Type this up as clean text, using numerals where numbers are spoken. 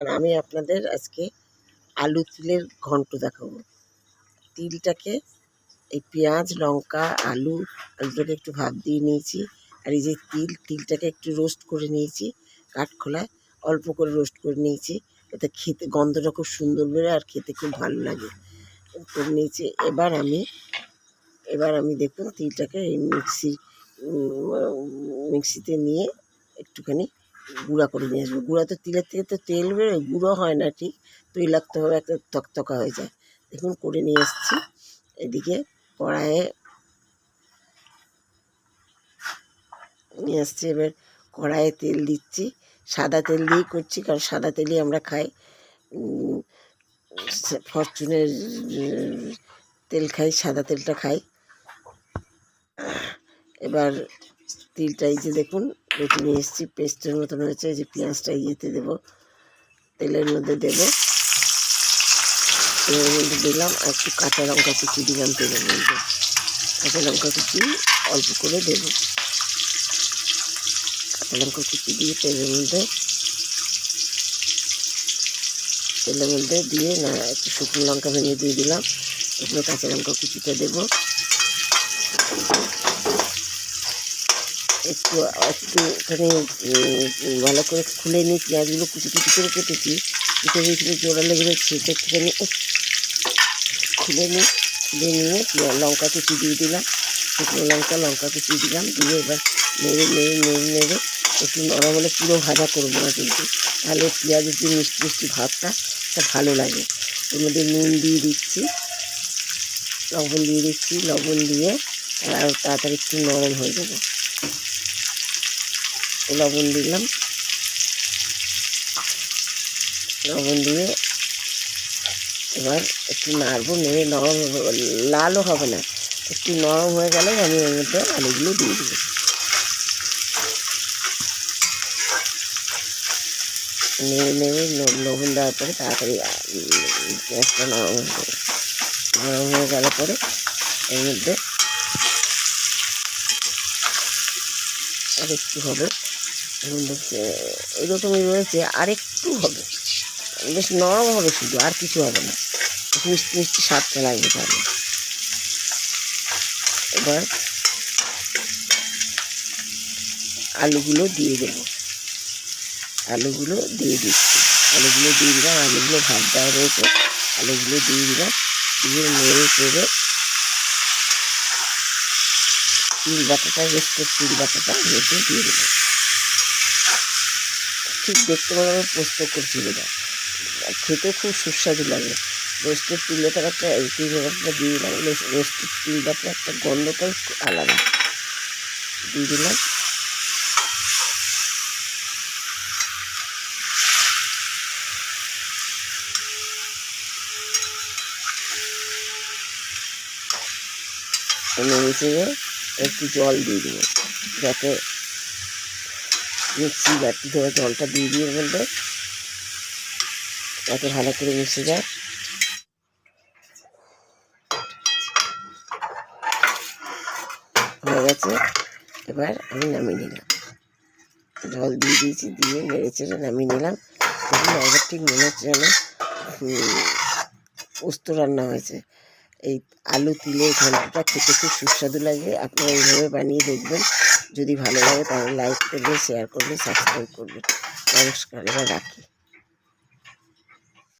আর আমি আপনাদের আজকে আলু তিলের ঘন্ট দেখাবো। তিলটাকে এই পেঁয়াজ লঙ্কা আলুটাকে একটু ভাপ দিয়ে নিয়েছি। আর এই যে তিলটাকে একটু রোস্ট করে নিয়েছি কাঠখোলায়, অল্প করে রোস্ট করে নিয়েছি। এতে খেতে গন্ধটা খুব সুন্দর বেরোয় আর খেতে খুব ভালো লাগে করে নিয়েছি। এবার আমি দেখুন তিলটাকে এই মিক্সিতে নিয়ে একটুখানি গুঁড়া করে নিয়ে আসবো। গুঁড়া তো তিলের থেকে তো তেল বেরোয়, গুঁড়ো হয় না ঠিক, তৈলাক্তভাবে একটা তকতকা হয়ে যায়। দেখুন করে নিয়ে এসেছি। এদিকে কড়াইয়ে নিয়ে আসছি। এবার কড়াইয়ে তেল দিচ্ছি, সাদা তেল দিয়েই করছি কারণ সাদা তেলই আমরা খাই। ফরচুনের তেল খাই, সাদা তেলটা খাই। এবার তিলটা এই যে দেখুন বেটে নিয়ে এসেছি, পেস্টের মতন হয়েছে। এই যে পেঁয়াজটা ইয়েতে দেবো, তেলের মধ্যে দেবো, তেলের মধ্যে দিলাম। আর একটু কাঁচা লঙ্কা কুচি দিলাম তেলের মধ্যে, কাঁচা লঙ্কা কুচি অল্প করে দেবো। কাঁচা লঙ্কা কুচি দিয়ে তেলের মধ্যে দিয়ে না একটু শুকনো লঙ্কা ভেঙে দিয়ে দিলাম। এরপরে কাঁচা লঙ্কা কুচিটা দেবো। একটুখানি ভালো করে খুলে নিই। পেঁয়াজগুলো কুচি কুচি করে কেটেছি, ভিতরে জোড়া লেগে রয়েছে, সেটা একটুখানি খুলে নিয়ে লঙ্কা কুচি দিয়ে দিলাম, শুকনো লঙ্কা কুচি দিলাম। দিয়ে এবার নেড়ে একটু নরম হলে, পুরো ভাজা করবো না কিন্তু, তাহলে পেঁয়াজের যে মিষ্টি মিষ্টি ভাবটা ভালো লাগে। এর মধ্যে নুন দিয়ে দিচ্ছি, লবণ দিয়ে আর তাড়াতাড়ি একটু নরম হয়ে যাবে। লবণ দিলাম, লবণ দিয়ে এবার একটু নাড়বো। নেড়ে নরম লালও হবে না, একটু নরম হয়ে গেলে আমি এর মধ্যে আলুগুলো দিয়ে দেবো। নেড়ে লবণ দেওয়ার পরে তাড়াতাড়ি পেঁয়াজটা নরম হয়ে গেলে পরে এর মধ্যে আর একটু হবে, এরকমই রয়েছে, আর একটু হবে, বেশ নরম হবে শুধু, আর কিছু হবে না। মিষ্টি মিষ্টি স্বাদটা লাগবে তাহলে। এবার আলুগুলো দিয়ে দেবো, আলুগুলো দিয়ে দিলাম। আলুগুলো ভাত দেওয়া রয়েছে, আলুগুলো দিয়ে দিলাম। দিয়ে নেড়ে চেড়ে তিল বাটাটা দিয়ে দিলাম। ঠিক দেখতে পাবো পোস্ত করছি যেটা, খেতে খুব সুস্বাদু লাগে। রোস্টের তিল বাটার একটা দিয়ে দিলাম। রোস্টের তিল বাটার একটা গন্ধটাই আলাদা। দিয়ে দিলাম। নেড়ে একটু জল দিয়ে দেবো, যাতে মিক্সি বাটি ধরে জলটা দিয়ে দিয়ে বলবে যাতে ভালো করে মিশে যায়। হয়ে গেছে, এবার আমি নামিয়ে নিলাম। জল দিয়ে দিয়েছি, দিয়ে নেড়ে চেড়ে নামিয়ে নিলাম। এবার ঠিক মনে হচ্ছে যেন পোস্ত রান্না হয়েছে। এই আলু তিলের ঘন্টটা খেতে খুব সুস্বাদু লাগে। আপনারা এইভাবে বানিয়ে দেখবেন, যদি ভালো লাগে তাহলে লাইক করবেন, শেয়ার করবেন, সাবস্ক্রাইব করবেন। নমস্কার, এবার রাখি।